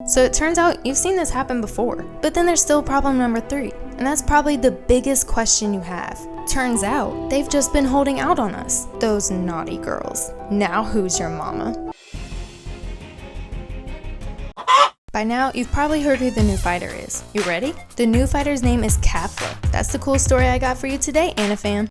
So it turns out you've seen this happen before. But then there's still problem number 3, and that's probably the biggest question you have. Turns out they've just been holding out on us, those naughty girls. Now who's your mama? By now, you've probably heard who the new fighter is. You ready? The new fighter's name is Kefla'. That's the cool story I got for you today, Anafam.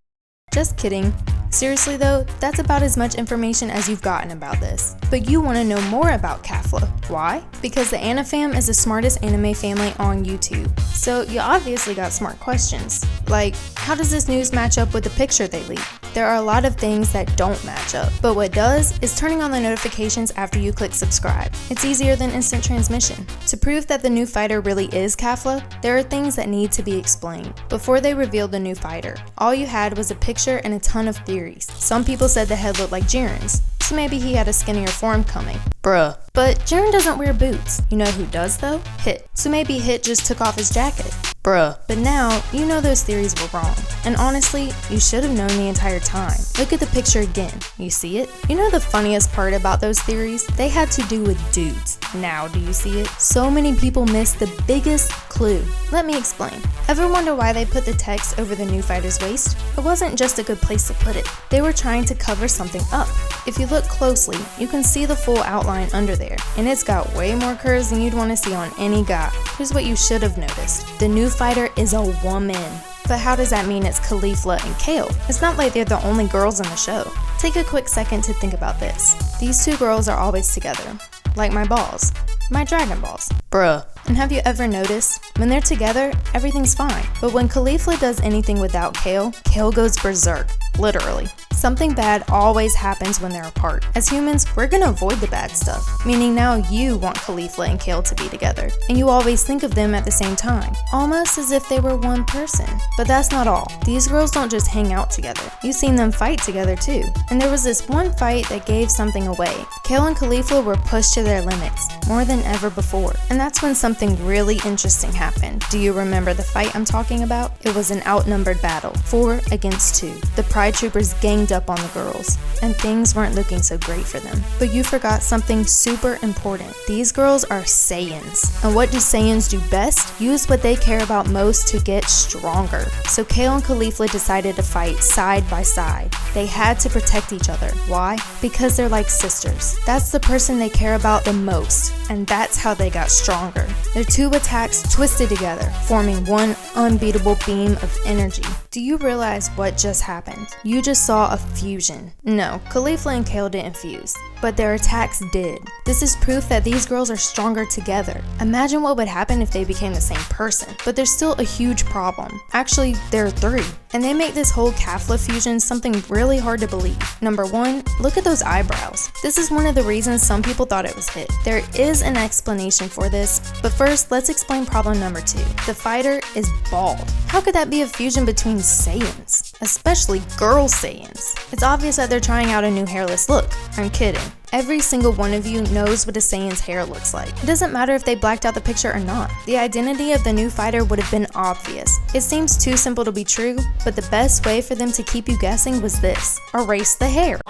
Just kidding. Seriously though, that's about as much information as you've gotten about this. But you want to know more about Kefla'. Why? Because the Anafam is the smartest anime family on YouTube. So you obviously got smart questions. Like, how does this news match up with the picture they leaked? There are a lot of things that don't match up, but what does is turning on the notifications after you click subscribe. It's easier than instant transmission. To prove that the new fighter really is Kefla', there are things that need to be explained. Before they revealed the new fighter, all you had was a picture and a ton of theories. Some people said the head looked like Jiren's, so maybe he had a skinnier form coming. Bruh. But Jiren doesn't wear boots. You know who does though? Hit. So maybe Hit just took off his jacket. Bruh. But now, you know those theories were wrong. And honestly, you should have known the entire time. Look at the picture again. You see it? You know the funniest part about those theories? They had to do with dudes. Now do you see it? So many people missed the biggest clue. Let me explain. Ever wonder why they put the text over the new fighter's waist? It wasn't just a good place to put it. They were trying to cover something up. If you look closely, you can see the full outline under there, and it's got way more curves than you'd want to see on any guy. Here's what you should have noticed. The new fighter is a woman. But how does that mean it's Kefla' and Kale? It's not like they're the only girls in the show. Take a quick second to think about this. These two girls are always together. Like my balls. My Dragon Balls. Bruh. And have you ever noticed? When they're together, everything's fine. But when Kefla' does anything without Kale, Kale goes berserk. Literally. Something bad always happens when they're apart. As humans, we're gonna avoid the bad stuff. Meaning now you want Kefla' and Kale to be together. And you always think of them at the same time. Almost as if they were one person. But that's not all. These girls don't just hang out together. You've seen them fight together too. And there was this one fight that gave something away. Kale and Kefla' were pushed to their limits, more than ever before. And that's when something really interesting happened. Do you remember the fight I'm talking about? It was an outnumbered battle, 4 against 2. The Pride Troopers ganged up on the girls, and things weren't looking so great for them. But you forgot something super important. These girls are Saiyans. And what do Saiyans do best? Use what they care about most to get stronger. So Kale and Kefla' decided to fight side by side. They had to protect each other. Why? Because they're like sisters. That's the person they care about the most, and that's how they got stronger. Their two attacks twisted together, forming one unbeatable beam of energy. Do you realize what just happened? You just saw a fusion. No, Kefla' and Kale didn't fuse, but their attacks did. This is proof that these girls are stronger together. Imagine what would happen if they became the same person. But there's still a huge problem. Actually, there are 3. And they make this whole Kefla' fusion something really hard to believe. Number 1, look at those eyebrows. This is one of the reasons some people thought it was Hit. There is an explanation for this, but first, let's explain problem number 2. The fighter is bald. How could that be a fusion between Saiyans? Especially girl Saiyans. It's obvious that they're trying out a new hairless look. I'm kidding. Every single one of you knows what a Saiyan's hair looks like. It doesn't matter if they blacked out the picture or not. The identity of the new fighter would have been obvious. It seems too simple to be true, but the best way for them to keep you guessing was this: erase the hair.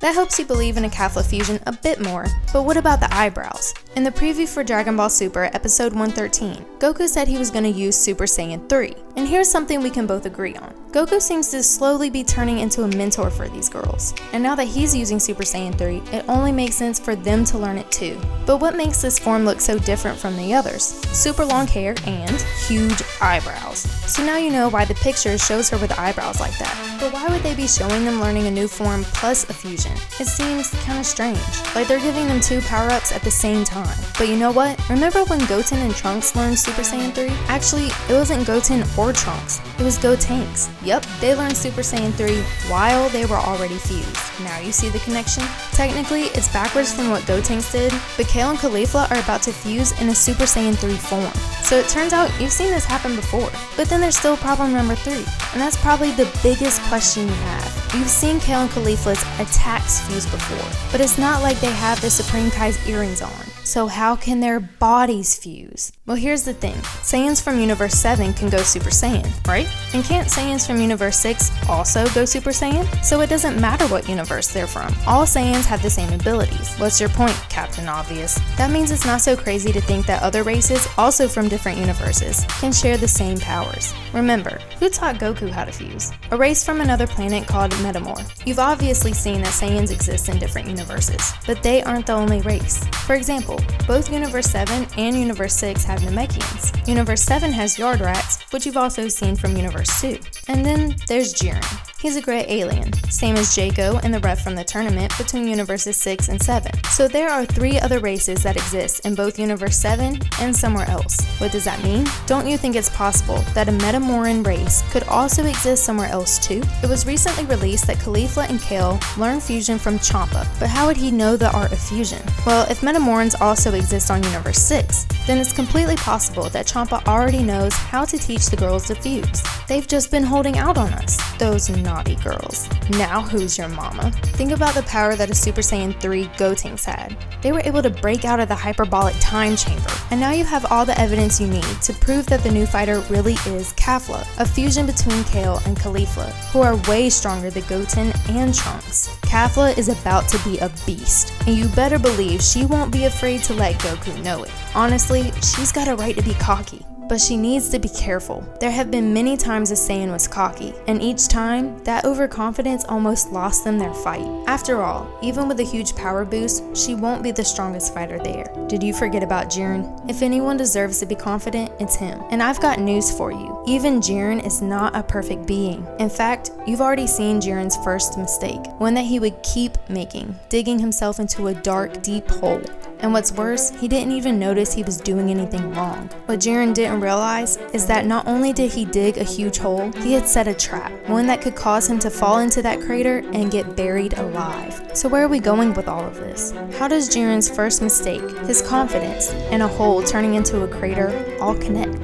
That helps you believe in a Kefla' fusion a bit more, but what about the eyebrows? In the preview for Dragon Ball Super episode 113, Goku said he was going to use Super Saiyan 3, and here's something we can both agree on. Goku seems to slowly be turning into a mentor for these girls, and now that he's using Super Saiyan 3, it only makes sense for them to learn it too. But what makes this form look so different from the others? Super long hair and huge eyebrows. So now you know why the picture shows her with eyebrows like that. But why would they be showing them learning a new form plus a fusion? It seems kinda strange, like they're giving them 2 power-ups at the same time. But you know what? Remember when Goten and Trunks learned Super Saiyan 3? Actually, it wasn't Goten or Trunks, it was Gotenks. Yep, they learned Super Saiyan 3 while they were already fused. Now you see the connection? Technically, it's backwards from what Gotenks did, but Kale and Kefla' are about to fuse in a Super Saiyan 3 form. So it turns out you've seen this happen before. But then there's still problem number 3, and that's probably the biggest question you have. You've seen Kale and Kefla'S attacks fuse before, but it's not like they have the Supreme Kai's earrings on. So how can their bodies fuse? Well, here's the thing. Saiyans from Universe 7 can go Super Saiyan, right? And can't Saiyans from Universe 6 also go Super Saiyan? So it doesn't matter what universe they're from. All Saiyans have the same abilities. What's your point, Captain Obvious? That means it's not so crazy to think that other races, also from different universes, can share the same powers. Remember, who taught Goku how to fuse? A race from another planet called Metamorph. You've obviously seen that Saiyans exist in different universes, but they aren't the only race. For example, both Universe 7 and Universe 6 have Namekians. Universe 7 has Yard Rats, which you've also seen from Universe 2. And then there's Jiren. He's a gray alien, same as Jaco and the ref from the tournament between Universes 6 and 7. So there are 3 other races that exist in both Universe 7 and somewhere else. What does that mean? Don't you think it's possible that a Metamoran race could also exist somewhere else too? It was recently released that Kefla and Kale learned fusion from Champa, but how would he know the art of fusion? Well, if Metamorans also exist on Universe 6, then it's completely possible that Champa already knows how to teach the girls to fuse. They've just been holding out on us, those naughty girls. Now who's your mama? Think about the power that a Super Saiyan 3 Gotenks had. They were able to break out of the hyperbolic time chamber, and now you have all the evidence you need to prove that the new fighter really is Kefla, a fusion between Kale and Kefla, who are way stronger than Goten and Trunks. Kefla is about to be a beast, and you better believe she won't be afraid to let Goku know it. Honestly, she's got a right to be cocky, but she needs to be careful. There have been many times a Saiyan was cocky, and each time, that overconfidence almost lost them their fight. After all, even with a huge power boost, she won't be the strongest fighter there. Did you forget about Jiren? If anyone deserves to be confident, it's him. And I've got news for you. Even Jiren is not a perfect being. In fact, you've already seen Jiren's first mistake, one that he would keep making, digging himself into a dark, deep hole. And what's worse, he didn't even notice he was doing anything wrong. What Jiren didn't realize is that not only did he dig a huge hole, he had set a trap, one that could cause him to fall into that crater and get buried alive. So where are we going with all of this? How does Jiren's first mistake, his confidence, and a hole turning into a crater all connect?